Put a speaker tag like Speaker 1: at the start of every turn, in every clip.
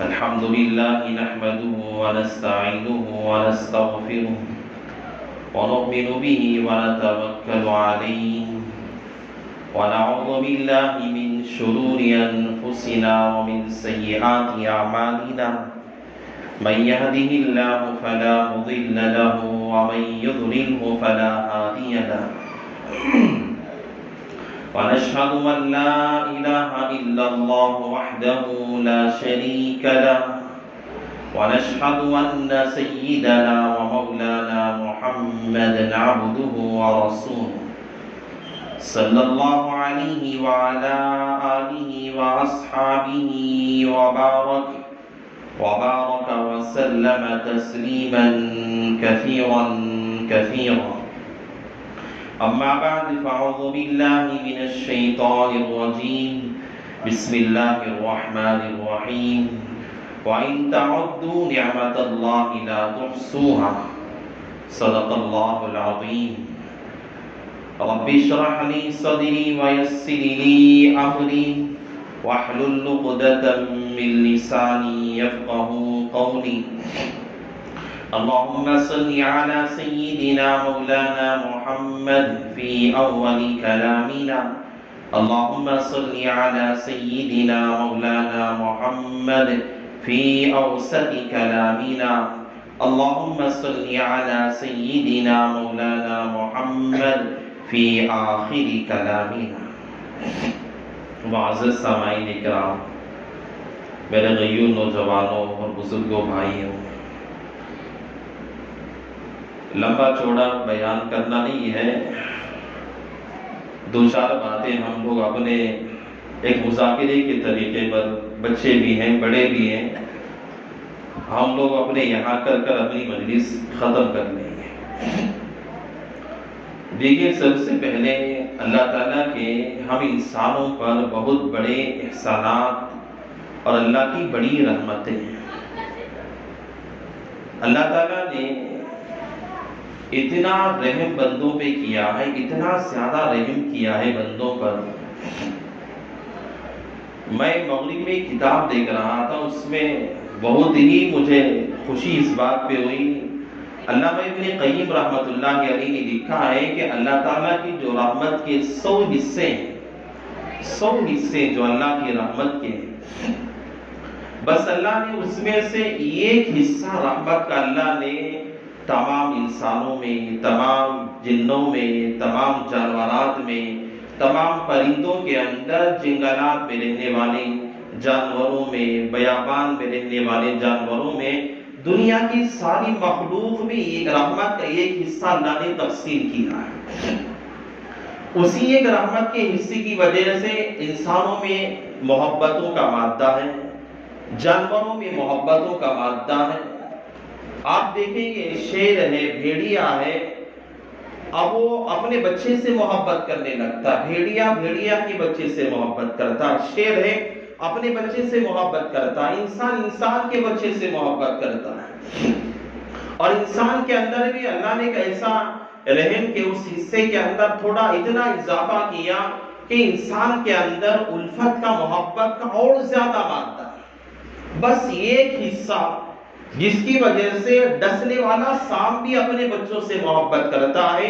Speaker 1: الحمد لله نحمده ونستعينه ونستغفره ونؤمن به ونتوكل عليه ونعوذ بالله من شرور أنفسنا ومن سيئات أعمالنا من يهده الله فلا مضل له ومن يضلله فلا هادي له ونشهد أن لا إله إلا الله وحده لا شريك له ونشهد أن سيدنا ومولانا محمدا عبده ورسوله صلى الله عليه وعلى آله وأصحابه وبارك وسلم تسليما كثيرا كثيرا. أما بعد فأعوذ بالله من الشيطان الرجيم. بسم الله الرحمن الرحيم. وإن تعدوا نعمة الله لا تحصوها. صدق الله العظيم. رب اشرح لي صدري ويسر لي أمري واحلل عقدة من لساني يفقهوا قولي. اللهم صل على سيدنا مولانا محمد في أول كلامنا. اللهم صل على سيدنا مولانا محمد في أوسط كلامنا. اللهم صل على سيدنا مولانا محمد في آخر كلامنا. معزز سامعین اکرام، میرے غیور نوجوانوں اور بزرگوں بھائیوں، لمبا چوڑا بیان کرنا نہیں ہے، دو چار باتیں ہم لوگ اپنے ایک مذاکرے کے طریقے پر، بچے بھی ہیں بڑے بھی ہیں، ہم لوگ اپنے یہاں کر اپنی مجلس ختم کر لیں گے. دیکھیے، سب سے پہلے اللہ تعالیٰ کے ہم انسانوں پر بہت بڑے احسانات اور اللہ کی بڑی رحمتیں ہیں. اللہ تعالیٰ نے اتنا رحم بندوں پہ کیا ہے، اتنا زیادہ رحم کیا ہے بندوں پر. میں مغرب میں کتاب دیکھ رہا تھا، اس میں بہت ہی مجھے خوشی اس بات پہ ہوئی. علامہ ابن قیم رحمۃ اللہ علیہ نے لکھا ہے کہ اللہ تعالیٰ کی جو رحمت کے 100 حصے ہیں، 100 حصے جو اللہ کی رحمت کے ہیں، بس اللہ نے اس میں سے ایک حصہ رحمت کا اللہ نے تمام انسانوں میں، تمام جنوں میں، تمام جانورات میں، تمام پرندوں کے اندر، جنگلات میں رہنے والے جانوروں میں، بیابان میں رہنے والے جانوروں میں، دنیا کی ساری مخلوق میں ایک رحمت کا ایک حصہ اللہ نے تقسیم کیا ہے. اسی ایک رحمت کے حصے کی وجہ سے انسانوں میں محبتوں کا مادہ ہے، جانوروں میں محبتوں کا مادہ ہے. آپ دیکھیں گے، شیر ہے، بھیڑیا ہے، اب وہ اپنے بچے سے محبت کرنے لگتا ہے. بھیڑیا کے بچے سے محبت کرتا ہے. شیر ہے، اپنے بچے سے محبت کرتا ہے. انسان کے بچے سے محبت کرتا ہے. اور انسان کے اندر بھی اللہ نے ایک ایسا رحم کے اس حصے کے اندر تھوڑا اتنا اضافہ کیا کہ انسان کے اندر الفت کا، محبت کا اور زیادہ مادہ ہے. بس ایک حصہ جس کی وجہ سے ڈسنے والا سانپ بھی اپنے بچوں سے محبت کرتا ہے،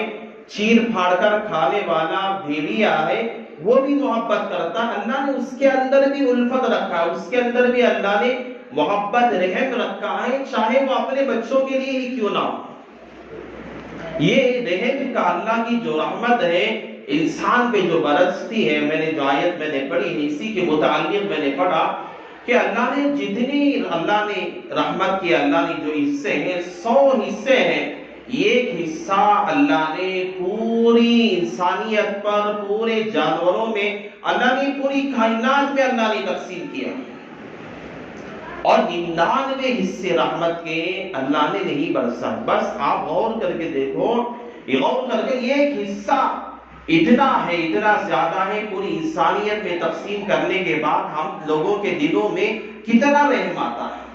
Speaker 1: چیر پھاڑ کر کھانے والا بھیڑیا ہے وہ بھی محبت کرتا ہے. اللہ نے اس کے اندر بھی الفت رکھا ہے، اس کے اندر بھی اللہ نے محبت، رحم رکھا ہے، چاہے وہ اپنے بچوں کے لیے ہی کیوں نہ ہو. یہ رحم کا اللہ کی جو رحمت ہے انسان پہ جو برستی ہے، میں نے جو آیت میں نے پڑھی ہے اسی کے متعلق میں نے پڑھا کہ اللہ نے جتنی اللہ نے رحمت کی، اللہ نے جو حصے ہیں 100 حصے ہیں، ایک حصہ اللہ نے پوری انسانیت پر، پورے جانوروں میں، اللہ نے پوری کائنات میں اللہ نے تقسیم کیا. اور 99 حصے رحمت کے اللہ نے نہیں برسا. بس آپ غور کر کے دیکھو، غور کر کے ایک حصہ اتنا ہے، اتنا زیادہ ہے، پوری انسانیت میں تقسیم کرنے کے بعد ہم لوگوں کے دلوں میں کتنا رحم آتا ہے.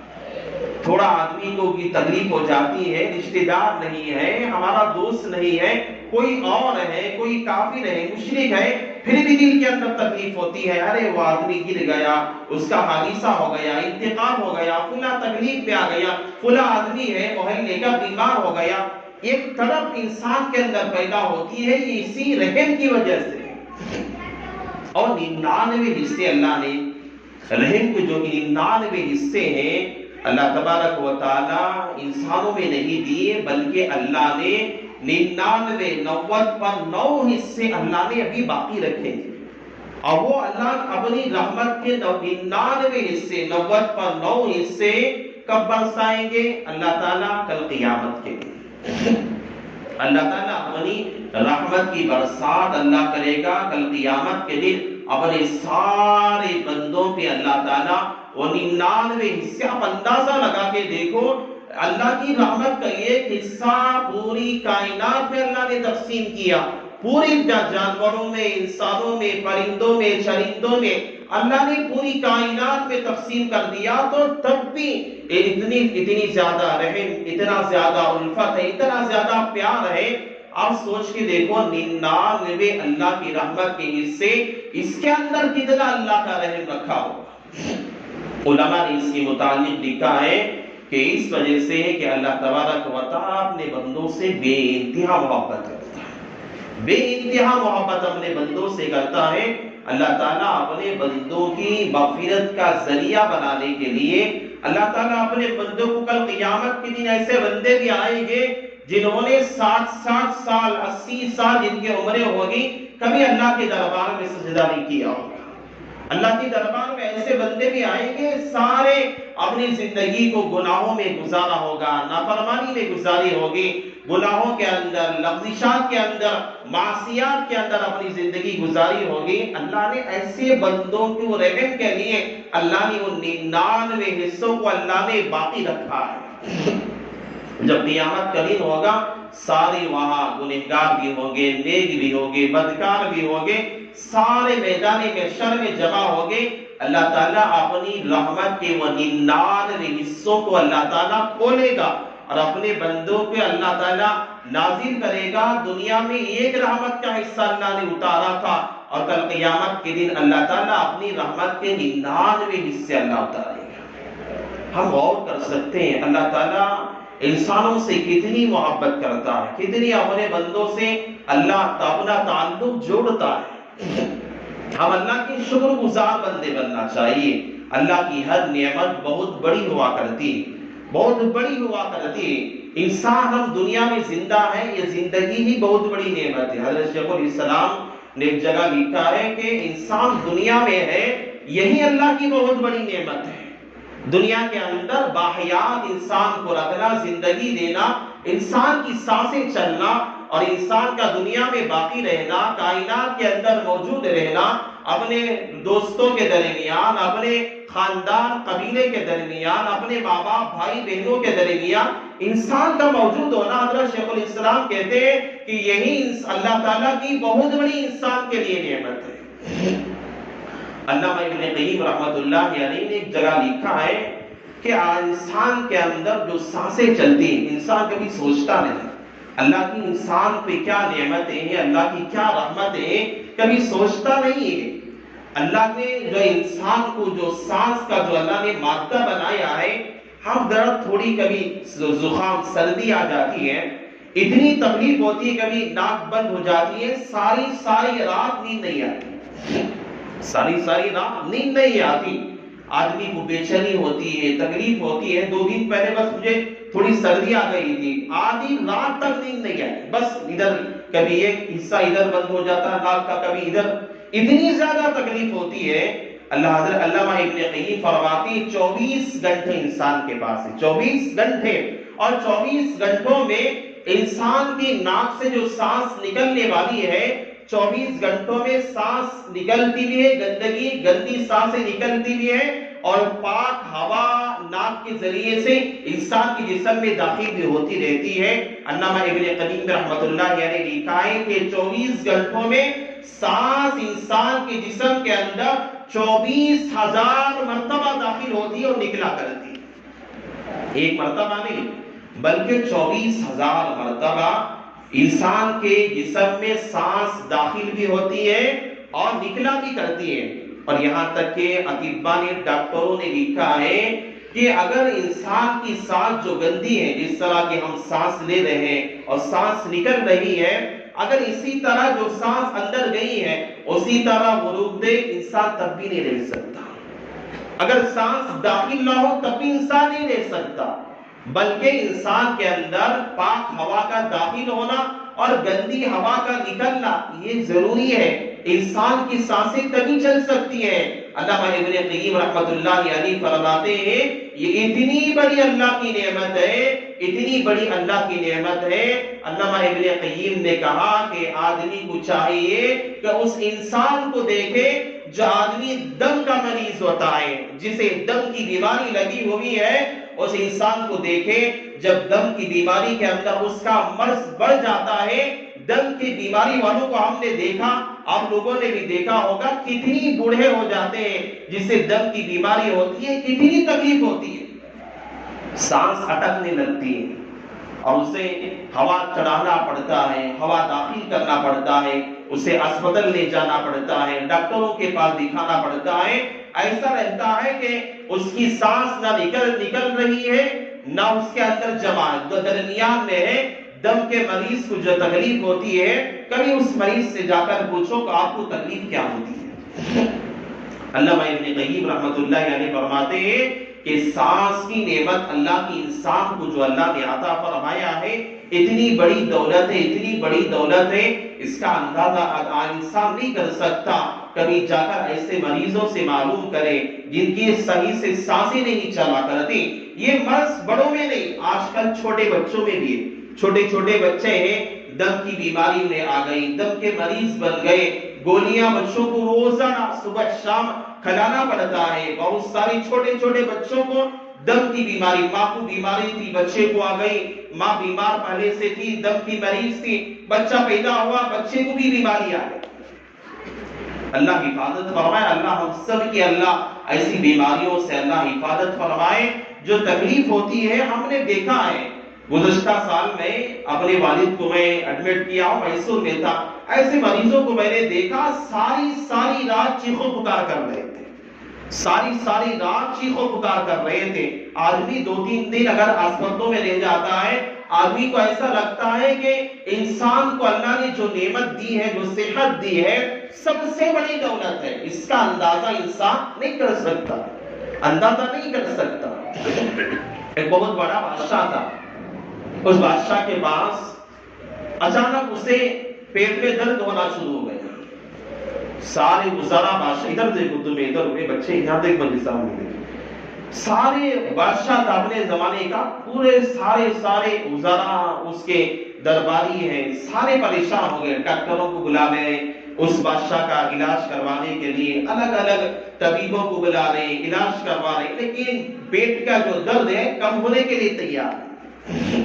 Speaker 1: تھوڑا آدمی کو کی تکلیف ہو جاتی ہے، رشتہ دار نہیں ہے، ہمارا دوست نہیں ہے، کوئی اور ہے، کوئی کافر ہے، مشرک ہے، پھر بھی دل کے اندر تکلیف ہوتی ہے، ارے وہ آدمی گر گیا، اس کا حادثہ ہو گیا، انتقال ہو گیا، فلاں تکلیف پہ آ گیا، فلاں آدمی ہے اہلیہ کا بیمار ہو گیا۔ ایک تڑپ انسان کے اندر پیدا ہوتی ہے، یہ اسی رحم کی وجہ سے۔ اور 99 حصے اللہ نے رحم کے، جو 99 حصے ہیں، اللہ تبارک و تعالی انسانوں میں نہیں دیے، بلکہ اللہ نے 90 حصے اللہ نے ابھی باقی رکھے ہیں۔ اور وہ اللہ اپنی رحمت کے 99 حصے، 90 حصے کب برسائیں گے؟ اللہ تعالیٰ کل قیامت کے دن اللہ تعالیٰ اپنی رحمت کی برسات اللہ کرے گا کل قیامت کے دن اپنے سارے بندوں پہ۔ اللہ تعالیٰ وہ 99 حصے، آپ اندازہ لگا کے دیکھو، اللہ کی رحمت کا ایک حصہ پوری کائنات میں اللہ نے تقسیم کیا، پوری جانوروں میں، انسانوں میں، پرندوں میں، چرندوں میں اللہ نے پوری کائنات میں تقسیم کر دیا، تو تب بھی اتنی زیادہ رحم، اتنا زیادہ الفت ہے، اتنا زیادہ پیار ہے۔ آپ سوچ کے دیکھو 99 اللہ کی رحمت کے حصے، اس کے اندر کتنا اللہ کا رحم رکھا ہوگا۔ علماء نے اس کے متعلق لکھا ہے کہ اس وجہ سے ہے کہ اللہ تبارک و تعالیٰ اپنے بندوں سے بے انتہا محبت کرتا ہے، بے انتہا محبت اپنے بندوں سے کرتا ہے۔ اللہ تعالیٰ اپنے بندوں کی مغفرت کا ذریعہ بنانے کے لیے، اللہ تعالیٰ اپنے بندوں کو کل قیامت کے دن ایسے بندے بھی آئیں گے جنہوں نے 60 سال 80 سال جن کی عمریں ہوگی، کبھی اللہ کے دربار میں سجدہ نہیں کیا ہوگا۔ اللہ کے دربار میں ایسے بندے بھی آئیں گے، سارے اپنی زندگی کو گناہوں میں گزارا ہوگا، نافرمانی میں گزاری ہوگی، گناہوں کے اندر، لغزشات کے اندر، معصیات کے اندر اپنی زندگی گزاری ہوگی۔ اللہ نے ایسے بندوں کو رحم کے لیے اللہ نے ان 99 حصوں کو اللہ نے باقی رکھا ہے۔ جب قیامت کا دن ہوگا، سارے وہاں گنہگار بھی ہوں گے، نیک بھی ہوں گے، بدکار بھی ہوں گے، سارے میدان محشر میں جمع ہوں گے۔ اللہ تعالیٰ اپنی رحمت کے وہ 99 حصوں کو اللہ تعالیٰ کھولے گا اور اپنے بندوں پہ اللہ تعالیٰ نازل کرے گا۔ دنیا میں ایک رحمت کا حصہ اللہ نے اتارا تھا، اور کل قیامت کے دن اللہ تعالیٰ اپنی رحمت کے 99 حصے اللہ اتارے گا۔ ہم غور کر سکتے ہیں اللہ تعالیٰ انسانوں سے کتنی محبت کرتا ہے، کتنی اپنے بندوں سے اللہ اپنا تعلق جوڑتا ہے۔ ہم اللہ کے شکر گزار بندے بننا چاہیے۔ اللہ کی ہر نعمت بہت بڑی ہوا کرتی، بہت بڑی ہوا کرتی۔ انسان ہم دنیا میں زندہ ہیں، یہ زندگی ہی بہت بڑی نعمت ہے۔ حضرت شیخ الاسلام نے ایک جگہ لکھا ہے کہ انسان دنیا میں ہے، یہی اللہ کی بہت بڑی نعمت ہے۔ دنیا کے اندر باحیات انسان کو رکھنا، زندگی دینا، انسان کی سانسیں چلنا اور انسان کا دنیا میں باقی رہنا، کائنات کے اندر موجود رہنا، اپنے دوستوں کے درمیان، اپنے خاندان قبیلے کے درمیان، اپنے ماں باپ بھائی بہنوں کے درمیان انسان کا موجود ہونا، حضرت شیخ الاسلام کہتے ہیں کہ یہی اللہ تعالیٰ کی بہت بڑی انسان کے لیے نعمت ہے۔ علامہ ابن قیم رحمۃ اللہ علیہ نے ایک جگہ لکھا ہے کہ انسان کے اندر جو سانسیں چلتی ہیں، انسان کبھی سوچتا نہیں اللہ کی انسان پہ کیا نعمتیں ہیں، اللہ کی کیا رحمتیں ہیں، کبھی سوچتا نہیں ہے۔ اللہ نے جو انسان کو جو سانس کا جو اللہ نے مادہ بنایا ہے، ہم درد تھوڑی کبھی زخام سردی آ جاتی ہے، اتنی تکلیف ہوتی ہے، کبھی ناک بند ہو جاتی ہے، ساری رات نیند نہیں آتی، ساری رات نیند نہیں آتی، آدمی کو بے چینی ہوتی ہے، تکلیف ہوتی ہے۔ 2 دن پہلے بس مجھے تھوڑی سردی آ گئی تھی، آدھی رات تک نیند نہیں آئی، بس ادھر کبھی ایک حصہ ادھر بند ہو جاتا ہے ناک کا، کبھی ادھر، اتنی زیادہ تکلیف ہوتی ہے۔ حضرت علامہ ابن قیم فرماتی 24 گھنٹے انسان کے پاس ہے، 24 گھنٹے، اور 24 گھنٹوں میں انسان کی ناک سے جو سانس نکلنے والی ہے، 24 گھنٹوں میں سانس نکلتی بھی ہے، گندی سانسیں نکلتی بھی ہے، اور پاک ہوا ناک کے ذریعے سے انسان کے جسم میں داخل بھی ہوتی رہتی ہے۔ علامہ ابن قیم رحمۃ اللہ علیہ نے لکھا ہے کہ 24 گھنٹوں میں سانس انسان کے جسم کے اندر 24,000 مرتبہ داخل ہوتی ہے اور نکلا کرتی ہے۔ ایک مرتبہ نہیں بلکہ 24,000 مرتبہ انسان کے جسم میں سانس داخل بھی ہوتی ہے اور نکلا بھی کرتی ہے. اور یہاں تک کہ اطباء نے، ڈاکٹروں نے لکھا ہے کہ اگر انسان کی سانس جو گندی ہے، جس طرح کہ ہم سانس لے رہے ہیں اور سانس نکل رہی ہے، اگر اسی طرح جو سانس اندر گئی ہے اسی طرح وہ روک دے، انسان تب بھی نہیں رہ سکتا. اگر سانس داخل نہ ہو تب بھی انسان نہیں رہ سکتا، بلکہ انسان کے اندر پاک ہوا کا داخل ہونا اور گندی ہوا کا نکلنا یہ ضروری ہے. انسان کی سانسیں تبھی چل سکتی ہیں. علامہ ابن قیم رحمۃ اللہ علیہ فرماتے ہیں یہ اتنی بڑی اللہ کی نعمت ہے، اتنی بڑی اللہ کی نعمت ہے. علامہ ابن قیم نے کہا کہ آدمی کو چاہیے کہ اس انسان کو دیکھے جو آدمی دم کا مریض ہوتا ہے، جسے دم کی بیماری لگی ہوئی ہے، اس انسان کو دیکھے جب دم کی بیماری کے اندر اس کا مرض بڑھ جاتا ہے. دم کی بیماری والوں کو ہم نے دیکھا، آپ لوگوں نے بھی دیکھا ہوگا، کتنی بوڑھے ہو جاتے ہیں جسے دم کی بیماری ہوتی ہے، کتنی تکلیف ہوتی ہے، سانس اٹکنے لگتی ہے اور اسے ہوا چڑھانا پڑتا ہے، ہوا داخل کرنا پڑتا ہے، اسے اسپتال لے جانا پڑتا ہے، ڈاکٹروں کے پاس دکھانا پڑتا ہے. ایسا رہتا ہے کہ اس کی سانس نہ نکل رہی ہے نہ اس کے اندر جمع ہے، جو درمیان میں ہے. دم کے مریض کو جو تکلیف ہوتی ہے، کبھی اس مریض سے جا کر پوچھو کہ آپ کو تکلیف کیا ہوتی ہے. علامہ ابن قیم رحمۃ اللہ علیہ فرماتے ہیں کہ سانس کی نعمت اللہ کی انسان کو جو اللہ نے عطا فرمایا ہے، اتنی بڑی دولت ہے، اتنی بڑی دولت ہے، اس کا اندازہ انسان نہیں کر سکتا. کبھی جا کر ایسے مریضوں سے معلوم کرے جن کی صحیح سے سانسیں نہیں چلا کرتی. یہ مرض بڑوں میں نہیں، آج کل چھوٹے بچوں میں بھی ہے. چھوٹے چھوٹے بچے ہیں، دم کی بیماری انہیں آ گئی، دم کے مریض بن گئے، گولیاں بچوں کو روزانہ صبح شام کھلانا پڑتا ہے. بہت ساری چھوٹے چھوٹے بچوں کو دم کی بیماری، ماں کو بیماری تھی بچے کو آ گئی، ماں بیمار پہلے سے تھی، دم کی مریض تھی، بچہ پیدا ہوا بچے کو بھی بیماری آ گئی. اللہ حفاظت فرمائے، اللہ ہم سب کی اللہ ایسی بیماریوں سے اللہ حفاظت فرمائے. جو تکلیف ہوتی ہے ہم نے دیکھا ہے، گزشتہ سال میں اپنے والد کو میں ایڈمٹ کیا ہوں، میسور میں تھا. ایسے مریضوں کو میں نے دیکھا ساری رات چیخو پکار کر رہے تھے، ساری رات چیخو پکار کر رہے تھے. آدمی 2-3 دن اگر اسپتالوں میں رہ جاتا ہے، آدمی کو ایسا لگتا ہے کہ انسان کو اللہ نے جو نعمت دی ہے، جو صحت دی ہے، سب سے بڑی دولت ہے. اس کا اندازہ انسان نہیں کر سکتا، اندازہ نہیں کر سکتا. ایک بہت بڑا بادشاہ تھا، اس بادشاہ کے پاس اچانک اسے پیٹ میں درد ہونا شروع ہو گیا. سارے وزراء بادشاہ، ادھر دیکھو تمہیں، ادھر ہوئے بچے یہاں دیکھ، مجھے سامنے دیکھ. سارے بادشاہ تھا اپنے زمانے کا، پورے سارے وزراء اس کے درباری ہیں، سارے پریشان ہو گئے. ڈاکٹروں کو بلا رہے ہیں اس بادشاہ کا علاج کروانے کے لیے، الگ الگ طبیبوں کو بلا رہے ہیں، علاج کروا رہے ہیں، لیکن پیٹ کا جو درد ہے کم ہونے کے لیے تیار ہے.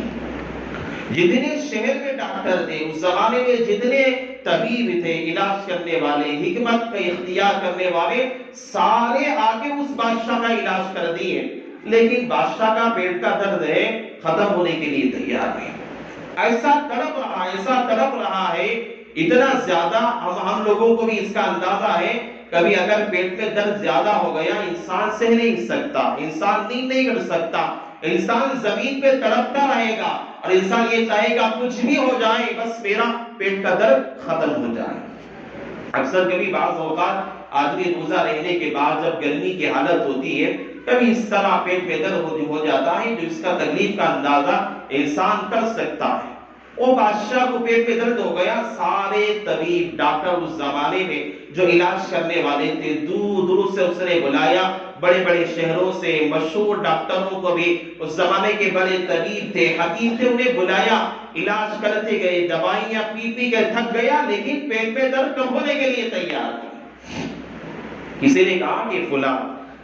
Speaker 1: جتنے شہر میں ڈاکٹر تھے اس زمانے میں، جتنے طبیب تھے علاج کرنے والے، حکمت کا اختیار کرنے والے، سارے آگے اس بادشاہ کا علاج کر دیے، لیکن بادشاہ کا پیٹ کا درد ہے ختم ہونے کے لیے تیار ہے. ایسا تڑپ رہا ہے اتنا زیادہ. ہم لوگوں کو بھی اس کا اندازہ ہے، کبھی اگر پیٹ میں درد زیادہ ہو گیا انسان سہ نہیں سکتا، انسان نیند نہیں کر سکتا، انسان زمین پہ تڑپتا رہے گا اور انسان یہ چاہے گا کچھ بھی ہو جائے بس میرا پیٹ کا درد ختم ہو جائے. اکثر کبھی بعض اوقات آدمی روزہ رہنے کے بعد جب گرمی کی حالت ہوتی ہے، کبھی اس طرح پیٹ میں درد ہو جاتا ہے جو اس کا تکلیف کا اندازہ انسان کر سکتا ہے. وہ بادشاہ کو پیٹ میں درد ہو گیا، سارے طبیب ڈاکٹر اس زمانے میں جو علاج کرنے والے تھے دور دور سے اس نے بلایا، بڑے بڑے شہروں سے مشہور ڈاکٹروں کو بھی، اس زمانے کے بڑے طبیب تھے، حکیم تھے، انہیں بلایا، علاج کرتے گئے، دوائیاں پی کے تھک گیا، لیکن پیٹ میں درد کم ہونے کے لیے تیار تھا. کسی نے کہا کہ فلاں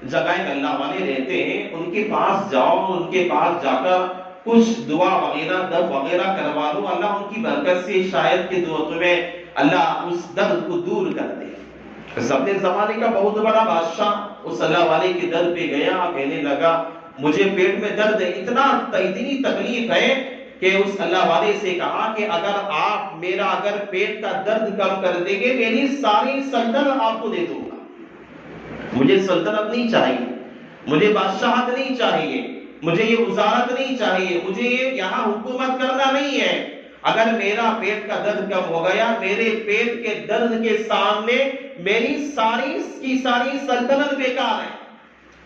Speaker 1: جگہ میں اللہ والے رہتے ہیں، ان کے پاس جاؤ، ان کے پاس جا کر کچھ دعا وغیرہ دب وغیرہ کروا دو، اللہ ان کی برکت سے شاید کہ دعا میں اللہ اس درد کو دور کر دے. اپنے زمانے کا بہت بڑا بادشاہ اس اللہ والے کے در پہ گیا، کہنے لگا مجھے پیٹ میں درد ہے، اتنی تکلیف ہے کہ اس اللہ والے سے کہا کہ اگر آپ میرا اگر پیٹ کا درد کم کر دیں گے میری ساری سلطنت آپ کو دے دوں گا. مجھے سلطنت نہیں چاہیے, مجھے بادشاہت نہیں چاہیے, مجھے یہ وزارت نہیں چاہیے, مجھے یہاں حکومت کرنا نہیں ہے. اگر میرا پیٹ کا درد کم ہو گیا, میرے پیٹ کے درد کے سامنے میری ساری کی ساری سلطنت بیکار ہے.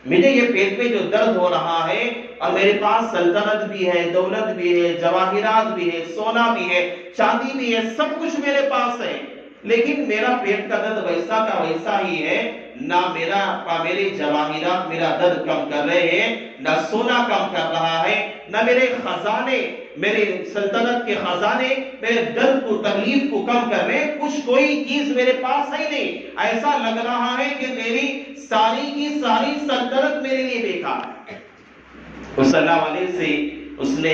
Speaker 1: مجھے یہ پیٹ میں جو درد ہو رہا ہے اور میرے پاس سلطنت بھی ہے, دولت بھی ہے, جواہرات بھی ہے, سونا بھی ہے, چاندی بھی ہے, سب کچھ میرے پاس ہے, لیکن میرا پیٹ کا درد ویسا کا ویسا ہی ہے. نہ میرے جواہرات میرا درد کم کر رہے ہیں, نہ سونا کم کر رہا ہے, نہ میرے خزانے, میرے سلطنت کے خزانے میرے درد کو تکلیف کو کم کر رہے ہیں. کچھ کوئی چیز میرے پاس ہے نہیں. ایسا لگ رہا ہے کہ میری ساری کی ساری سلطنت میرے لیے بیکار ہے. اس اللہ والے سے اس نے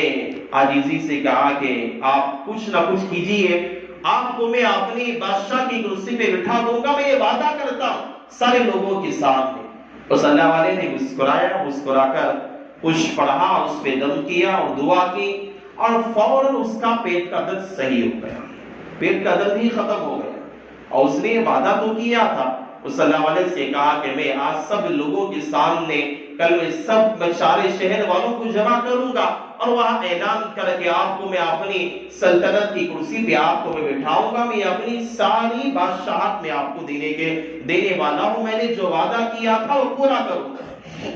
Speaker 1: عاجزی سے کہا کہ آپ کچھ نہ کچھ کیجئے, آپ کو میں اپنی بادشاہ کی کرسی پہ بٹھا دوں گا, میں یہ وعدہ کرتا ہوں سارے لوگوں کے سامنے. اس اللہ والے نے مسکرایا, مسکرا کر کچھ پڑھا, اس پہ دم کیا اور دعا کی, اور فوراً اس کا پیٹ کا درد صحیح ہو گیا, پیٹ کا درد ہی ختم ہو گیا. اور اس نے وعدہ تو کیا تھا, اس اللہ والے سے کہا کہ میں آج سب لوگوں کے سامنے کل میں سب سارے شہر والوں کو جمع کروں گا اور وہاں اعلان کر کے آپ کو میں اپنی سلطنت کی کرسی پہ آپ کو میں بٹھاؤں گا, میں اپنی ساری بادشاہت میں آپ کو دینے والا ہوں, میں نے جو وعدہ کیا تھا وہ پورا کروں گا.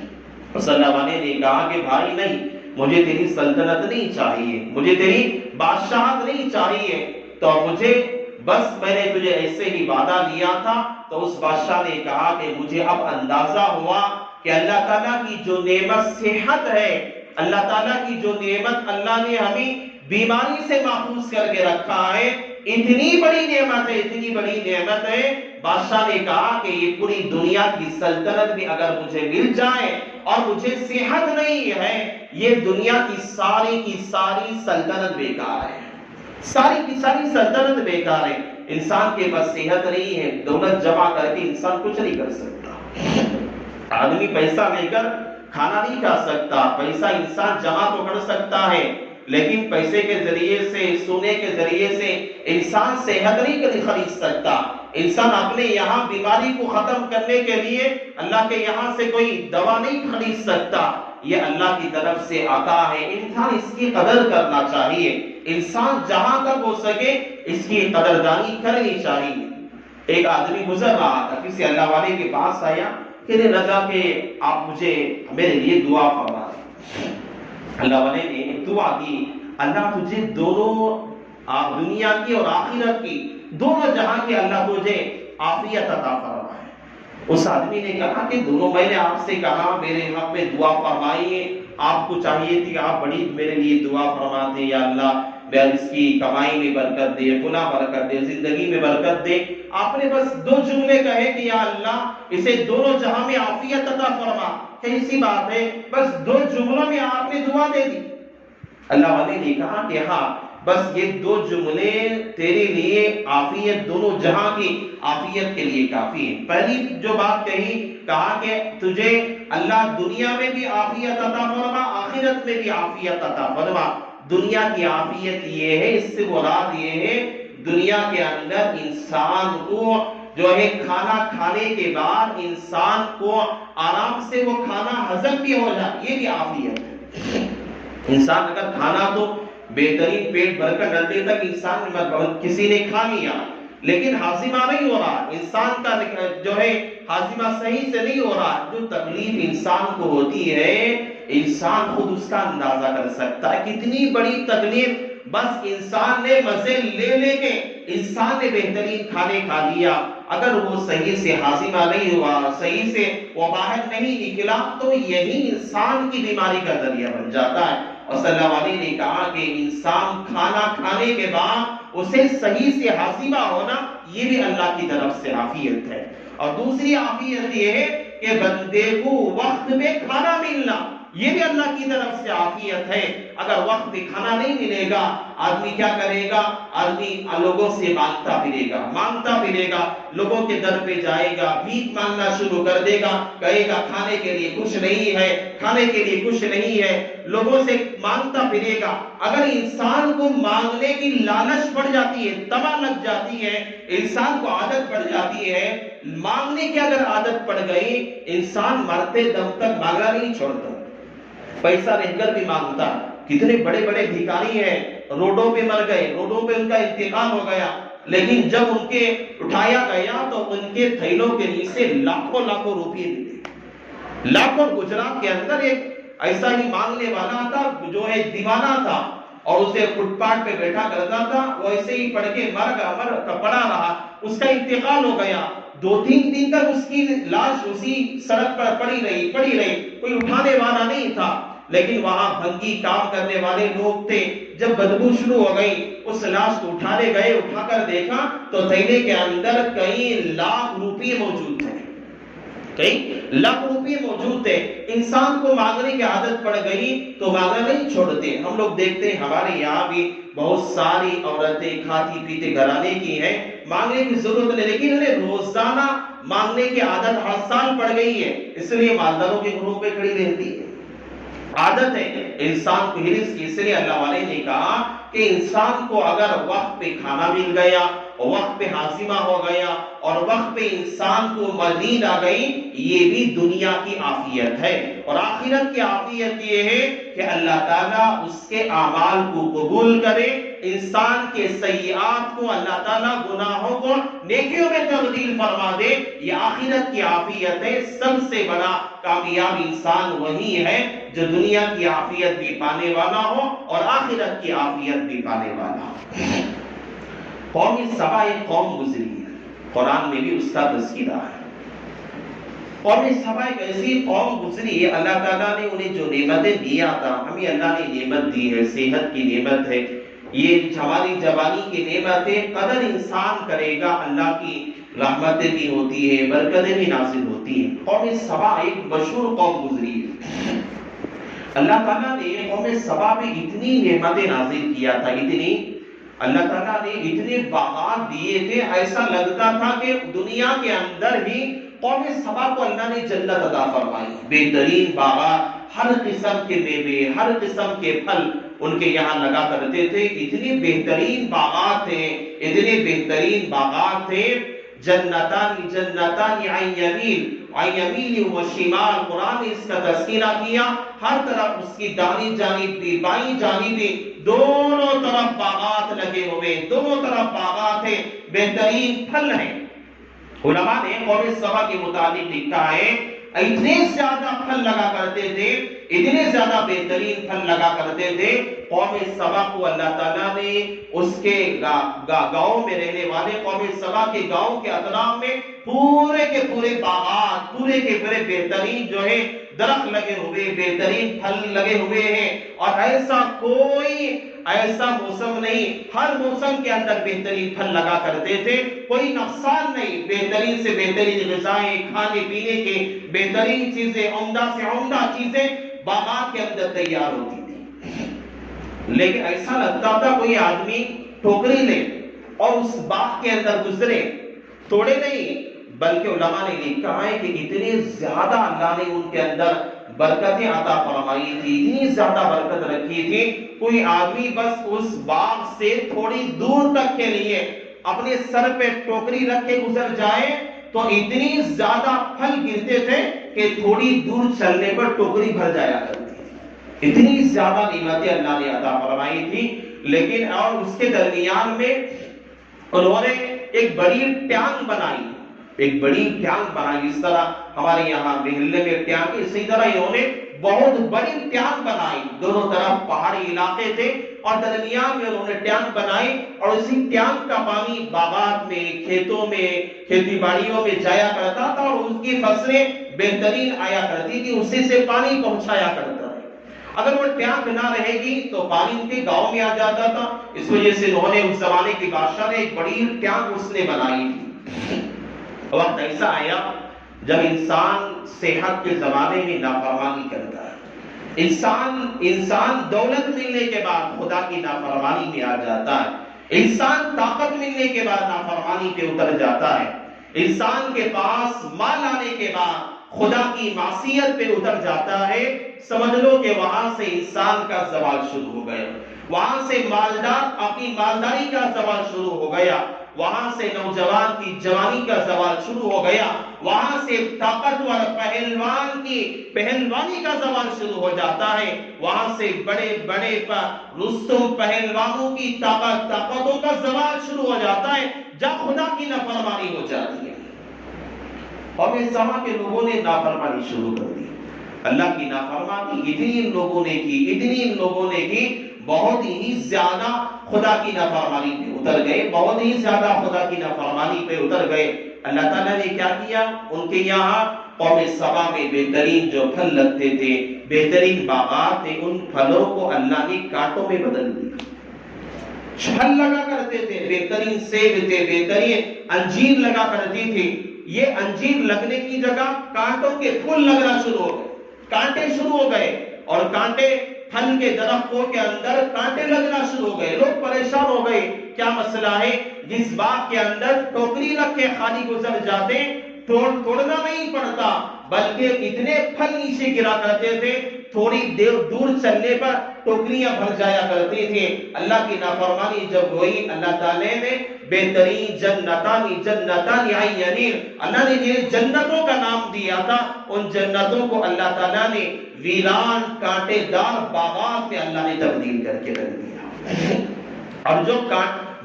Speaker 1: اس اللہ والے نے کہا کہ بھائی نہیں, مجھے تیری سلطنت نہیں چاہیے, مجھے تیری بادشاہت نہیں چاہیے, تو مجھے بس میں نے تجھے ایسے ہی وعدہ لیا تھا. تو اس بادشاہ نے کہا کہ مجھے اب اندازہ ہوا کہ اللہ تعالیٰ کی جو نعمت صحت ہے, اللہ تعالیٰ کی جو نعمت اللہ نے ہمیں بیماری سے محفوظ کر کے رکھا ہے, اتنی بڑی نعمت ہے, اتنی بڑی نعمت ہے. بادشاہ نے کہا کہ یہ پوری دنیا کی سلطنت بھی اگر مجھے مل جائے اور مجھے صحت نہیں ہے, یہ دنیا کی ساری سلطنت بیکار ہے, ساری کی ساری سلطنت بیکار ہے. انسان کے پاس صحت نہیں ہے, دولت جمع کر کے انسان کچھ نہیں کر سکتا. آدمی پیسہ لے کر کھانا نہیں کھا سکتا, پیسہ انسان جمع تو کر سکتا ہے, لیکن پیسے کے ذریعے سے, سونے کے ذریعے سے انسان صحت نہیں خرید سکتا. انسان اپنے یہاں بیماری کو ختم کرنے کے لیے اللہ کے یہاں سے کوئی دوا نہیں خرید سکتا, یہ اللہ کی طرف سے عطا ہے. انسان اس کی قدر کرنا چاہیے, انسان جہاں تک ہو سکے اس کی قدردانی کرنی چاہیے. ایک آدمی گزر رہا تھا, کسی اللہ والے کے پاس آیا, کہنے لگا کہ آپ مجھے میرے لیے دعا فرمائیں. اللہ والے نے دعا دی, اللہ تجھے دونوں دنیا کی اور آخرت کی, دونوں جہاں کی اللہ تجھے عافیت عطا فرمائے. اس آدمی نے کہا کہ دونوں, میں نے آپ سے کہا میرے حق میں دعا فرمائیے, آپ کو چاہیے تھی کہ آپ بڑی میرے لیے دعا فرماتے, یا اللہ اس کی کمائی میں برکت دے, فلاں برکت دے, زندگی میں برکت دے. آپ نے بس 2 جملے کہے کہ یا اللہ اسے دونوں جہاں میں عافیت عطا فرما. کیسی بات ہے, بس 2 جملوں میں آپ نے دعا دے دی. اللہ والے نے کہا کہ ہاں, بس یہ 2 جملے تیرے لیے عافیت, دونوں جہاں کی عافیت کے لیے کافی ہے. پہلی جو بات کہی, کہا کہ تجھے اللہ دنیا میں بھی عافیت عطا فرما, آخرت میں بھی عافیت عطا فرما. دنیا کی عافیت یہ ہے, اس سے مراد یہ ہے دنیا کے اندر انسان کو جو ہے کھانا کھانے کے بعد انسان کو آرام سے وہ کھانا ہضم بھی ہو جائے, یہ بھی عافیت ہے. انسان اگر کھانا تو بہترین پیٹ بھر کر ڈلتے تک انسان کسی نے کھا لیا, لیکن ہاضمہ نہیں ہو رہا, انسان کا جو ہے ہاضمہ صحیح سے نہیں ہو رہا. جو تکلیف انسان کو ہوتی ہے انسان خود اس کا اندازہ کر سکتا ہے, کتنی بڑی تکلیف. بس انسان نے مزے لے کے انسان نے بہترین کھانے کھا لیا, اگر وہ صحیح سے ہاضمہ نہیں ہوا, صحیح سے وہ باہر نہیں نکلا, تو یہی انسان کی بیماری کا ذریعہ بن جاتا ہے. اور صلی اللہ علیہ نے کہا کہ انسان کھانا کھانے کے بعد اسے صحیح سے ہاضمہ ہونا, یہ بھی اللہ کی طرف سے عافیت ہے. اور دوسری عافیت یہ ہے کہ بندے کو وقت میں کھانا ملنا. یہ بھی اللہ کی طرف سے عافیت ہے۔ اگر وقت پہ کھانا نہیں ملے گا، آدمی کیا کرے گا؟ آدمی لوگوں سے مانگتا پھرے گا، لوگوں کے در پہ جائے گا، بھیک مانگنا شروع کر دے گا، کہے گا کھانے کے لیے کچھ نہیں ہے، لوگوں سے مانگتا پھرے گا۔ اگر انسان کو مانگنے کی لالچ پڑ جاتی ہے، تما لگ جاتی ہے، انسان کو عادت پڑ جاتی ہے، مانگنے کی اگر عادت پڑ گئی، انسان مرتے دم تک مانگنا نہیں چھوڑتا، پیسہ رہ کر بھی مانگتا۔ کتنے بڑے بڑے بھکاری ہیں، روڈوں پہ مر گئے، روڈوں پہ ان کا انتقال ہو گیا، لیکن جب ان کے اٹھایا گیا تو ان کے تھیلوں کے نیچے لاکھوں روپے ملے۔ لاکھوں۔ گجرات کے اندر ایک ایسا ہی مانگنے والا تھا جو ایک دیوانہ تھا، اور اسے فٹ پاتھ پہ بیٹھا کرتا تھا، وہ ایسے ہی پڑھ کے پڑا رہا، اس کا انتقال ہو گیا۔ 2-3 دن تک اس کی لاش اسی سڑک پر پڑی رہی، کوئی اٹھانے والا نہیں تھا۔ لیکن وہاں بھنگی کام کرنے والے لوگ تھے، جب بدبو شروع ہو گئی، اس لاش کو اٹھانے گئے، اٹھا کر دیکھا تو تھیلے کے اندر کئی لاکھ روپے موجود تھے، انسان کو مانگنے کی عادت پڑ گئی تو مانگنا نہیں چھوڑتے۔ ہم لوگ دیکھتے ہیں ہمارے یہاں بھی بہت ساری عورتیں کھاتی پیتے گھرانے کی ہیں، مانگنے کی ضرورت نہیں، لیکن انہیں روزانہ مانگنے کی عادت ہر سال پڑ گئی ہے، اس لیے مالداروں کے گھروں پہ کھڑی رہتی ہے۔ عادت ہے انسان کو ہرس کی، اس لیے اللہ والے نے کہا کہ انسان کو اگر وقت پہ کھانا مل گیا، وقت پہ ہاضمہ ہو گیا، اور وقت پہ انسان کو نیند آ گئی، یہ بھی دنیا کی عافیت ہے۔ اور آخرت کی عافیت یہ ہے کہ اللہ تعالیٰ اس کے اعمال کو قبول کرے، انسان کے سیئات کو اللہ تعالیٰ گناہوں کو نیکیوں میں تبدیل فرما دے، یہ آخرت کی عافیت ہے۔ سب سے بڑا کامیاب انسان وہی ہے جو دنیا کی عافیت بھی پانے والا ہو اور آخرت کی عافیت بھی پانے والا ہو۔ قوم سبا ایک قوم گزری ہے، قرآن میں بھی اس کا تذکرہ ہے۔ قوم سبا ایک ایسی قوم گزری ہے، اللہ تعالیٰ نے انہیں جو نعمتیں دیا تھا، ہمیں اللہ نے نعمت دی ہے، صحت کی نعمت ہے، یہ ہماری جوانی کی نعمت ہے، قدر انسان کرے گا، اللہ کی رحمتیں بھی ہوتی ہے، برکتیں بھی نازل ہوتی ہیں۔ قوم سبا ایک مشہور قوم گزری ہے، اللہ تعالیٰ نے قوم سبا پہ اتنی نعمتیں نازل کیا تھا، اللہ تعالیٰ نے اتنے باغات دیے تھے، ایسا لگتا تھا کہ دنیا کے اندر ہی قوم سبا کو اللہ نے جنت عطا فرمائی، بہترین باغات، ہر قسم کے میوے، ہر قسم کے پھل ان کے یہاں لگا کرتے تھے، اتنے بہترین باغات تھے، جنتان عن یمین و شمال، قرآن نے اس کا تذکرہ کیا، ہر طرف اس کی دائیں جانب بھی بائیں جانب بھی دونوں طرف باغات لگے ہوئے، دونوں طرف باغات ہیں، بہترین پھل ہیں۔ علماء نے قوم سبا کے متعلق لکھا ہے، اتنے زیادہ پھل لگا کرتے تھے، اتنے زیادہ بہترین پھل لگا کرتے تھے، قوم سبا کو اللہ تعالیٰ نے اس کے گاؤں میں رہنے والے قوم سبا کے گاؤں کے اطراف میں پورے کے پورے باغات، پورے کے پورے بہترین جو ہے درخت لگے ہوئے، بہترین پھل لگے ہوئے ہیں، اور ایسا موسم نہیں، ہر موسم کے اندر بہترین پھل لگا کرتے تھے، کوئی نقصان نہیں، بہترین سے بہترین غذائیں، کھانے پینے کے بہترین چیزیں، عمدہ سے عمدہ چیزیں باغات کے اندر تیار ہوتی تھی۔ لیکن ایسا لگتا تھا کوئی آدمی ٹوکری لے اور اس باغ کے اندر گزرے، توڑے نہیں، بلکہ علماء نے لکھا ہے کہ اتنے زیادہ اللہ نے ان کے اندر برکتیں عطا فرمائی تھی، اتنی زیادہ برکت رکھی تھی، کوئی آدمی بس اس باغ سے تھوڑی دور تک کے لیے اپنے سر پہ ٹوکری رکھ کے گزر جائے تو اتنی زیادہ پھل گرتے تھے کہ تھوڑی دور چلنے پر ٹوکری بھر جایا کرتی تھی، اتنی زیادہ نعمتیں اللہ نے عطا فرمائی تھی۔ لیکن اور اس کے درمیان میں انہوں نے ایک بڑی ٹانگ بنائی، اس طرح ہمارے یہاں محلے میں ٹانگ، اسی طرح انہوں نے بہت بڑی ٹانگ بنائی، دونوں طرف پہاڑی علاقے تھے اور درمیان میں انہوں نے ٹانگ بنائی، اور اسی ٹانگ کا پانی باغات میں، کھیتوں میں، کھیتی باڑیوں میں جایا کرتا تھا، اور اس کی فصلیں بہترین آیا کرتی تھی، اسی سے پانی پہنچایا کرتا ہے۔ اگر وہ ٹانگ نہ رہے گی تو پانی ان کے گاؤں میں آ جاتا تھا، اس وجہ سے انہوں نے اس زمانے کے بادشاہ نے ایک بڑی ٹانگ اس نے بنائی تھی۔ وقت ایسا آیا جب انسان صحت کے زمانے میں نافرمانی کرتا ہے، انسان دولت ملنے کے بعد خدا کی نافرمانی میں آ جاتا ہے، انسان طاقت ملنے کے بعد نافرمانی پہ اتر جاتا ہے، انسان کے پاس مال آنے کے بعد خدا کی معصیت پہ اتر جاتا ہے، سمجھ لو کہ وہاں سے انسان کا زوال شروع ہو گیا، وہاں سے مالدار اپنی مالداری کا زوال شروع ہو گیا، وہاں سے نوجوان کی جوانی کا زوال شروع ہو گیا، وہاں سے طاقتور پہلوان کی پہلوانی کا زوال شروع ہو جاتا ہے، وہاں سے بڑے بڑے رستم پہلوانوں کی طاقتوں کا زوال شروع ہو جاتا ہے، جب خدا کی نافرمانی ہو جاتی ہے۔ قوم سما کے لوگوں نے نافرمانی شروع کر دی، اللہ کی نافرمانی اتنی ان لوگوں نے کی، بہت ہی زیادہ خدا کی نافرمانی پہ اتر گئے، بہت ہی زیادہ خدا کی نافرمانی پہ اتر گئے۔ اللہ تعالیٰ نے کیا کیا؟ ان کے یہاں قوم سبا میں بہترین جو پھل لگتے تھے، بہترین باغات تھے، ان پھلوں کو اللہ نے کانٹوں میں بدل دیا۔ پھل لگا کرتے تھے، بہترین سیب تھے، بہترین انجیر لگا کرتی تھی، یہ انجیر لگنے کی جگہ کانٹوں کے پھول لگنا شروع ہو گئے، کانٹے شروع ہو گئے، اور کانٹے پھل کے درختوں کے اندر کانٹے لگنا شروع ہو گئے۔ لوگ پریشان ہو گئے، کیا مسئلہ ہے؟ جس باغ کے اندر ٹوکری رکھ کے خالی گزر جاتے، توڑنا نہیں پڑتا، بلکہ اتنے پھل نیچے گرا کرتے تھے، تھوڑی دیر دور چلنے پر ٹوکریاں بھر جایا کرتی تھی۔ اللہ کی نافرمانی جب ہوئی، اللہ تعالیٰ نے بہترین جنتان عینین، اللہ نے جنہیں جنتوں کا نام دیا تھا، ان جنتوں کو اللہ تعالیٰ نے ویران کانٹے دار باغات میں اللہ نے تبدیل کر کے رکھ دیا۔ اور جو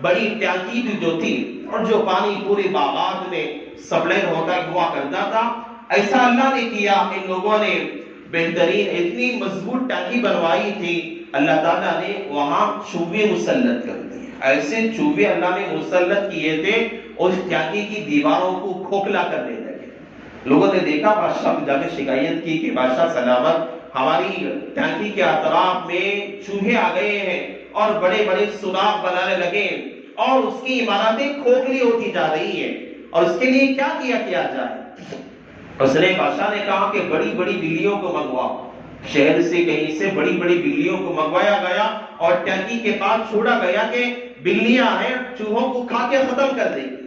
Speaker 1: بڑی ٹینکی جو تھی، اور جو پانی پورے باغات میں سپلائی ہوتا ہوا کرتا تھا، ایسا اللہ نے کیا۔ ان لوگوں نے بہترین اتنی مضبوط ٹینکی بنوائی تھی، اللہ تعالیٰ نے وہاں چوہے مسلط کر دیے، ایسے چوہے اللہ نے مسلط کیے تھے، اس ٹینکی کی دیواروں کو کھوکھلا کرنے لگے۔ لوگوں نے دیکھا، بادشاہ کو جا کے شکایت کی کہ بادشاہ سلامت، ہماری ٹینکی کے اطراف میں چوہے آ گئے ہیں اور بڑے بڑے سوراخ بنانے لگے، اور اس کی عمارتیں کھوکھلی ہوتی جا رہی ہیں، اور اس کے لیے کیا کیا جائے؟ اس نے بادشاہ نے کہا کہ بڑی بڑی بلیوں کو منگواؤ، شہر سے کہیں سے بڑی بڑی بلیوں کو منگوایا گیا، اور ٹینکی کے پاس چھوڑا گیا کہ بلیاں ہیں، چوہوں کو کھا کے ختم کر دیں گی۔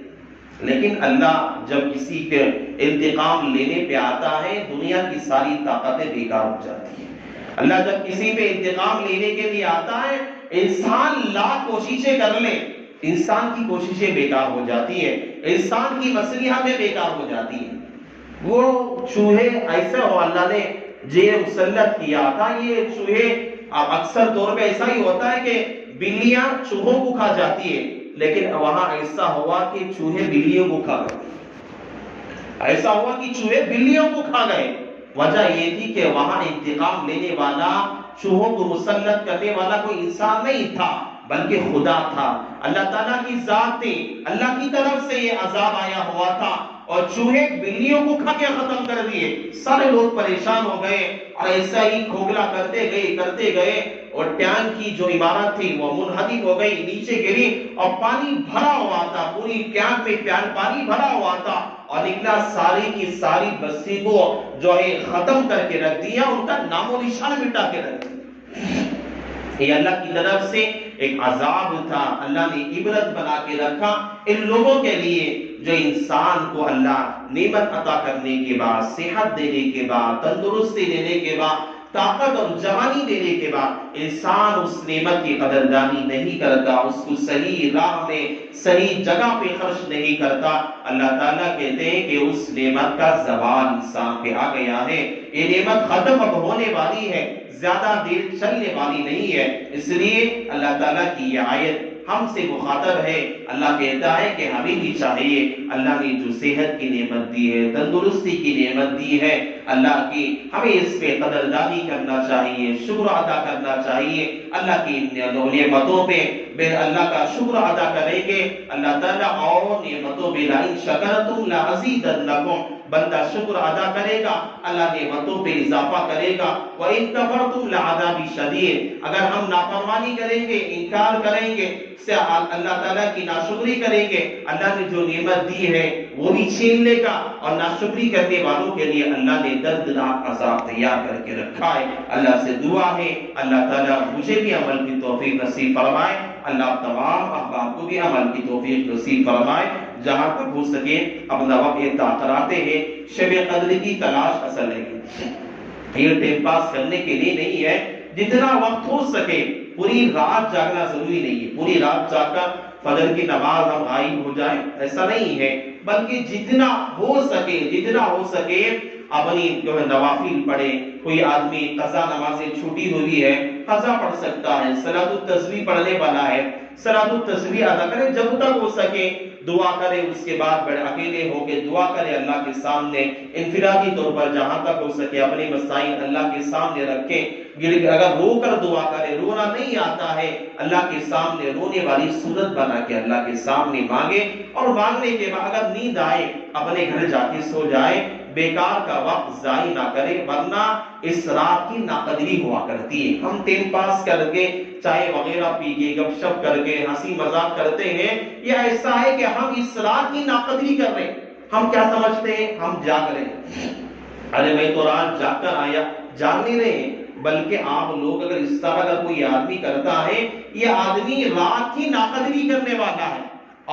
Speaker 1: لیکن اللہ جب کسی کے انتقام لینے پہ آتا ہے، دنیا کی ساری طاقتیں بیکار ہو جاتی ہیں۔ اللہ جب کسی پہ انتقام لینے کے لیے آتا ہے، انسان لاکھ کوششیں کر لے، انسان کی کوششیں بیکار ہو جاتی ہے، انسان کی مصلحتیں بیکار ہو جاتی ہیں۔ وہ چوہے ایسے ہو، اللہ نے جنہیں مسلط کیا تھا، یہ چوہے اکثر طور پہ ایسا ہی ہوتا ہے کہ بلیاں چوہوں کو کھا جاتی ہے، لیکن وہاں ایسا ہوا کہ چوہے بلیوں کو کھا گئے، ایسا ہوا کہ چوہے بلیوں کو کھا گئے۔ وجہ یہ تھی کہ وہاں انتقام لینے والا، چوہوں کو مسلط کرنے والا کوئی انسان نہیں تھا، بلکہ خدا تھا، اللہ تعالیٰ کی ذات تھی، اللہ کی طرف سے یہ عذاب آیا ہوا تھا، اور چوہے بلیوں کو کھا کے ختم کر دیے۔ سارے لوگ پریشان ہو گئے، اور ایسا ہی کھوکھلا کرتے گئے، اور ٹینک کی جو عمارت تھی وہ منہدم ہو گئی، نیچے گری، اور پانی بھرا ہوا تھا، پوری ٹینک میں پانی بھرا ہوا تھا، اور نکلا ساری کی ساری بستی کو جو ہے ختم کر کے رکھ دیا، ان کا نام و نشان مٹا کے رکھ دیا۔ یہ اللہ کی طرف سے ایک عذاب تھا، اللہ نے عبرت بنا کے رکھا ان لوگوں کے لیے جو انسان کو اللہ نعمت عطا کرنے کے بعد، صحت دینے کے بعد، تندرستی دینے کے بعد، طاقت اور جوانی دینے کے بعد انسان اس نعمت کی قدردانی نہیں کرتا، اس کو صحیح راہ میں صحیح جگہ پہ خرچ نہیں کرتا، اللہ تعالیٰ کہتے ہیں کہ اس نعمت کا زوال انسان پہ آ گیا ہے، یہ نعمت ختم اب ہونے والی ہے، زیادہ دیر چلنے والی نہیں ہے۔ اس لیے اللہ تعالیٰ کی یہ آیت ہم سے مخاطب ہے۔ اللہ کہتا ہے کہ ہمیں بھی چاہیے، اللہ نے جو صحت کی نعمت دی ہے، تندرستی کی نعمت دی ہے اللہ کی، ہمیں اس پہ قدردانی کرنا چاہیے، شکر ادا کرنا چاہیے۔ اللہ کی نعمتوں پہ اللہ کا شکر ادا کریں گے، اللہ تعالیٰ اور نعمتوں پہ لئن شکرتم لأزیدنکم، بندہ شکر ادا کرے گا اللہ نعمتوں پہ اضافہ کرے گا۔ وَإِن كَفَرْتُمْ لَعَذَابِ شَدِيدٌ، اگر ہم نافرمانی کریں گے، انکار کریں گے، اللہ تعالیٰ کی ناشکری کریں گے، اللہ نے جو نعمت دی ہے وہ بھی چھین لے گا، اور ناشکری کرنے والوں کے لیے اللہ نے دردناک عذاب تیار کر کے رکھا ہے۔ اللہ سے دعا ہے اللہ تعالیٰ مجھے بھی عمل کی توفیق نصیب فرمائے، اللہ تمام احباب کو بھی عمل کی توفیق نصیب فرمائے۔ جہاں تک ہو سکے اپنا وقت ادا کراتے ہیں، شب قدر کی تلاش اصل ہے، یہ ٹائم پاس کرنے کے لیے نہیں ہے، جتنا وقت ہو سکے پوری رات جاگنا ضروری نہیں ہے، پوری رات جاگ کر فجر کی نماز ہم غائب ہو جائیں ایسا نہیں ہے، بلکہ جتنا ہو سکے اپنی جو ہے نوافل پڑھے۔ کوئی آدمی قضا نمازیں چھوٹی ہوئی ہے قضا پڑھ سکتا ہے، صلاۃ التسبیح پڑھنے والا ہے صلاۃ التسبیح ادا کرے، جب تک ہو سکے دعا کرے، اس کے بعد بڑے اکیلے ہو کے دعا کرے اللہ کے سامنے، انفرادی طور پر جہاں تک ہو سکے اپنے مسائل اللہ کے سامنے رکھے، اگر رو کر دعا کرے، رونا نہیں آتا ہے اللہ کے سامنے رونے والی صورت بنا کے اللہ کے سامنے مانگے، اور مانگنے کے بعد اگر نیند آئے اپنے گھر جا کے سو جائے، بیکار کا وقت ضائع نہ کرے، ورنہ اسراف کی ناقدری ہوا کرتی ہے۔ ہم ٹائم پاس کر کے چائے وغیرہ پی کے گپ شپ کر کے ہنسی مذاق کرتے ہیں، یہ ایسا ہے کہ ہم اسراف کی ناقدری کر رہے ہیں۔ ہم کیا سمجھتے ہیں؟ ہم جاگ رہے ہیں، ارے میں تو رات جاگ کر آیا، جاگ نہیں رہے ہیں، بلکہ آپ لوگ اگر اس طرح اگر کوئی آدمی کرتا ہے، یہ آدمی رات کی ناقدری کرنے والا ہے،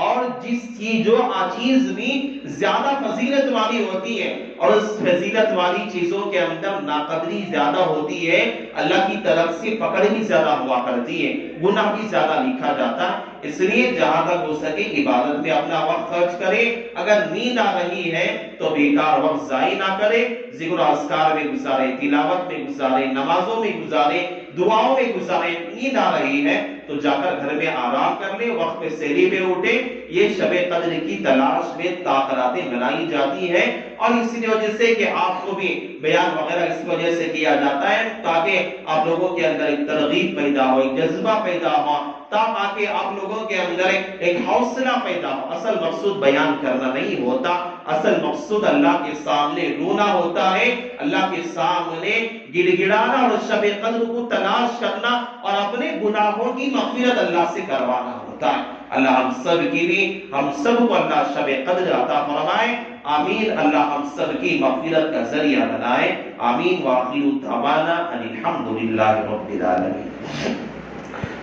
Speaker 1: اور جس کی جو چیز بھی زیادہ فضیلت والی ہوتی ہے اور اس فضیلت والی چیزوں کے اندر ناقدری زیادہ ہوتی ہے، اللہ کی طرف سے پکڑ بھی زیادہ ہوا کرتی ہے، گناہ بھی زیادہ لکھا جاتا ہے۔ اس لیے جہاں تک ہو سکے عبادت میں اپنا وقت خرچ کرے، اگر نیند آ رہی ہے تو بیکار وقت ضائع نہ کرے، ذکر و اذکار میں گزارے، تلاوت میں گزارے، نمازوں میں گزارے، دعاؤں میں گزارے۔ نیند آ رہی ہے تو جا کر گھر میں آرام کر لے، وقت پہ سحری پہ اٹھے۔ یہ شب قدر کی تلاش میں تاخیراتیں بنائی جاتی ہیں، اور اسی وجہ سے کہ آپ کو بھی بیان وغیرہ اس وجہ سے کیا جاتا ہے تاکہ آپ لوگوں کے اندر ایک ترغیب پیدا ہو، ایک جذبہ پیدا ہو، تاکہ آپ لوگوں کے اندر ایک حوصلہ پیدا ہو۔ اصل مقصود بیان کرنا نہیں ہوتا، اصل مقصود اللہ کے سامنے رونا ہوتا ہے، اللہ کے سامنے گڑ گڑانا اور شب قدر کو تلاش کرنا اور اپنے گناہوں کی مغفرت اللہ سے کروانا ہوتا ہے۔ اللہ ہم سب کی بھی، ہم سب کو اللہ شب قدر عطا فرمائے، آمین۔ اللہ ہم سب کی مغفرت کا ذریعہ بنائے، آمین۔ وآخر دعوانا ان الحمدللہ رب العالمین۔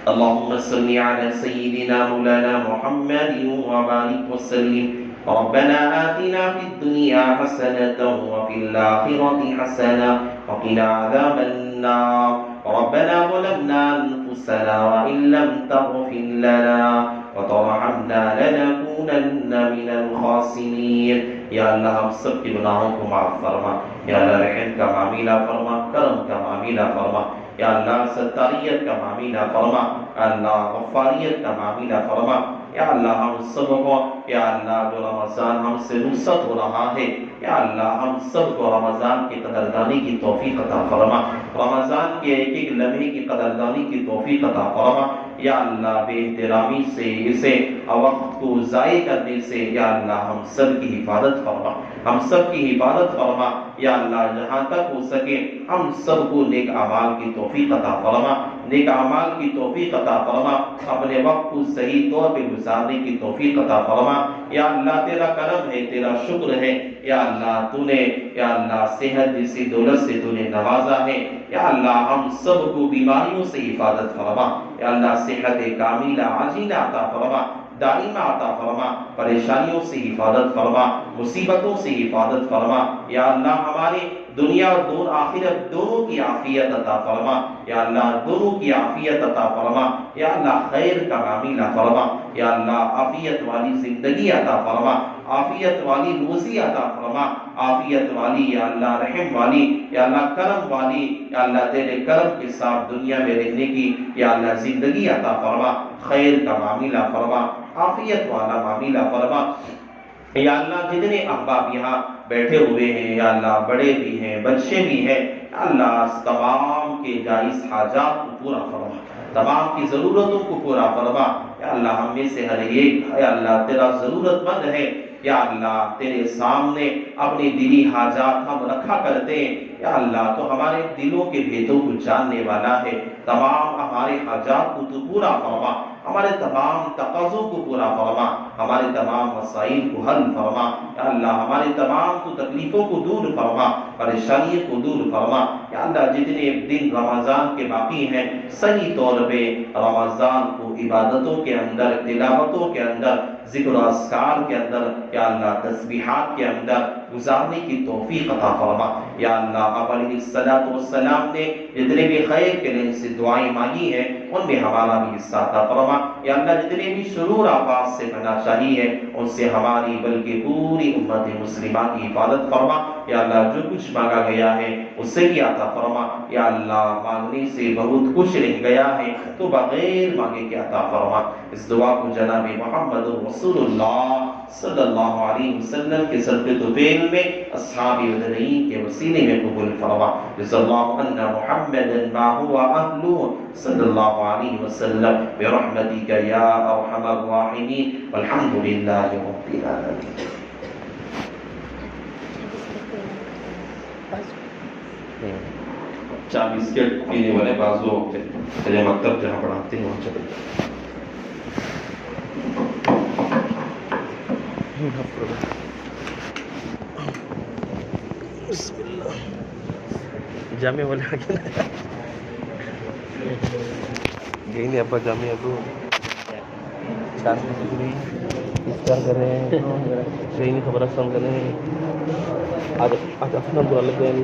Speaker 1: اللهم صل على سيدنا مولانا محمد وبارك وسلم۔ ربنا آتنا في الدنيا حسنة وفي الآخرة حسنة وقنا عذاب النار۔ ربنا ظلمنا أنفسنا وإن لم تغفر لنا وترحمنا لنكونن من الخاسرين۔ یا اللہ ہم سب کے گناہوں کو معاف فرما، یا اللہ رحم کا معاملہ فرما، کرم کا معاملہ فرما، یا اللہ ستاریت کا معاملہ فرما، یا اللہ غفاریت کا معاملہ فرما، یا اللہ ہم سب کو، یا اللہ جو رمضان ہم سے رخصت ہو رہا ہے، یا اللہ ہم سب کو رمضان کی قدردانی کی توفیق عطا فرما، رمضان کے ایک ایک لمحے کی قدردانی کی توفیق عطا فرما، یا اللہ بے احترامی سے اسے وقت کو ضائع کرنے سے یا اللہ ہم سب کی حفاظت فرما، ہم سب کی حفاظت فرما، یا اللہ جہاں تک ہو سکے ہم سب کو نیک اعمال کی توفیق عطا فرما، نیک اعمال کی توفیق عطا فرما، اپنے وقت کو صحیح طور پہ گزارنے کی توفیق عطا فرما، یا اللہ تیرا کرم ہے، تیرا شکر ہے، یا اللہ تو نے یا اللہ صحت جیسی دولت سے تو نے نوازا ہے، یا اللہ ہم سب کو بیماریوں سے حفاظت فرما، یا اللہ صحت کاملہ عاجلہ عطا فرما، دائمہ عطا فرما، پریشانیوں سے حفاظت فرما، مصیبتوں سے حفاظت فرما، یا اللہ ہمارے دنیا اور آخرت دونوں کی عافیت عطا فرما، یا اللہ دونوں کی عافیت عطا فرما، یا اللہ خیر کا معاملہ فرما، یا اللہ عافیت والی زندگی عطا فرما، عافیت والی روزی عطا فرما، عافیت والی یا اللہ رحم والی یا اللہ کرم والی یا اللہ تیرے کرم کے ساتھ دنیا میں رہنے کی یا اللہ زندگی عطا فرما، خیر کا معاملہ فرما، عافیت والا معاملہ فرما، یا اللہ جتنے احباب یہاں بیٹھے ہوئے ہیں یا اللہ بڑے بھی ہیں بچے بھی ہیں، یا اللہ تمام کے جائز حاجات کو پورا فرما، تمام کی ضرورتوں کو پورا فرما، یا اللہ ہم میں سے ہر ایک یا اللہ تیرا ضرورت مند ہے، یا اللہ تیرے سامنے اپنی دلی حاجات ہم رکھا کرتے ہیں، یا اللہ تو ہمارے دلوں کے بھیدوں کو جاننے والا ہے، تمام ہمارے حاجات کو تو پورا فرما، ہمارے تمام تقاضوں کو پورا فرما، ہمارے تمام مسائل کو حل فرما، یا اللہ ہمارے تمام تو تکلیفوں کو دور فرما، پریشانیوں کو دور فرما، یا اللہ جتنے دن رمضان کے باقی ہیں صحیح طور پہ رمضان کو عبادتوں کے اندر، تلاوتوں کے اندر، ذکر و اذکار کے اندر، یا اللہ تسبیحات کے اندر گزارنے کی توفیق عطا فرما، یا اللہ آپ علیہ السلام نے جتنے بھی خیر کے لیے سے دعائیں مانگی ہیں ان میں ہمارا بھی حصہ عطا فرما، یا اللہ جتنے بھی شرور آفات سے پناہ چاہیے ان سے ہماری بلکہ پوری امت مسلمہ کی حفاظت فرما، یا اللہ جو کچھ مانگا گیا ہے اس سے بھی عطا فرما، یا اللہ مانگنے سے بہت کچھ رہ گیا ہے تو بغیر مانگے کے عطا فرما۔ اس دعا کو جناب محمد رسول اللہ صلی اللہ علیہ وسلم کے صدقے طفیل میں اصحاب بدرین کے وسیلے میں قبول فرما، جزا اللہ عنا محمد ما هو اہلہ صلی اللہ علیہ وسلم برحمتک یا ارحم الراحمین والحمد للہ رب العالمین۔ چا بسکٹ پینے والے بازو چلے مکتب جہاں پڑھاتے ہیں وہاں چلے بسم اللہ جامع والے آگے گئی نہیں ابا جامع ابو چار پوری افطار کر رہے ہیں کہیں نہیں خبر سن کر رہے ہیں آج اپنا برا لگ گیا نہیں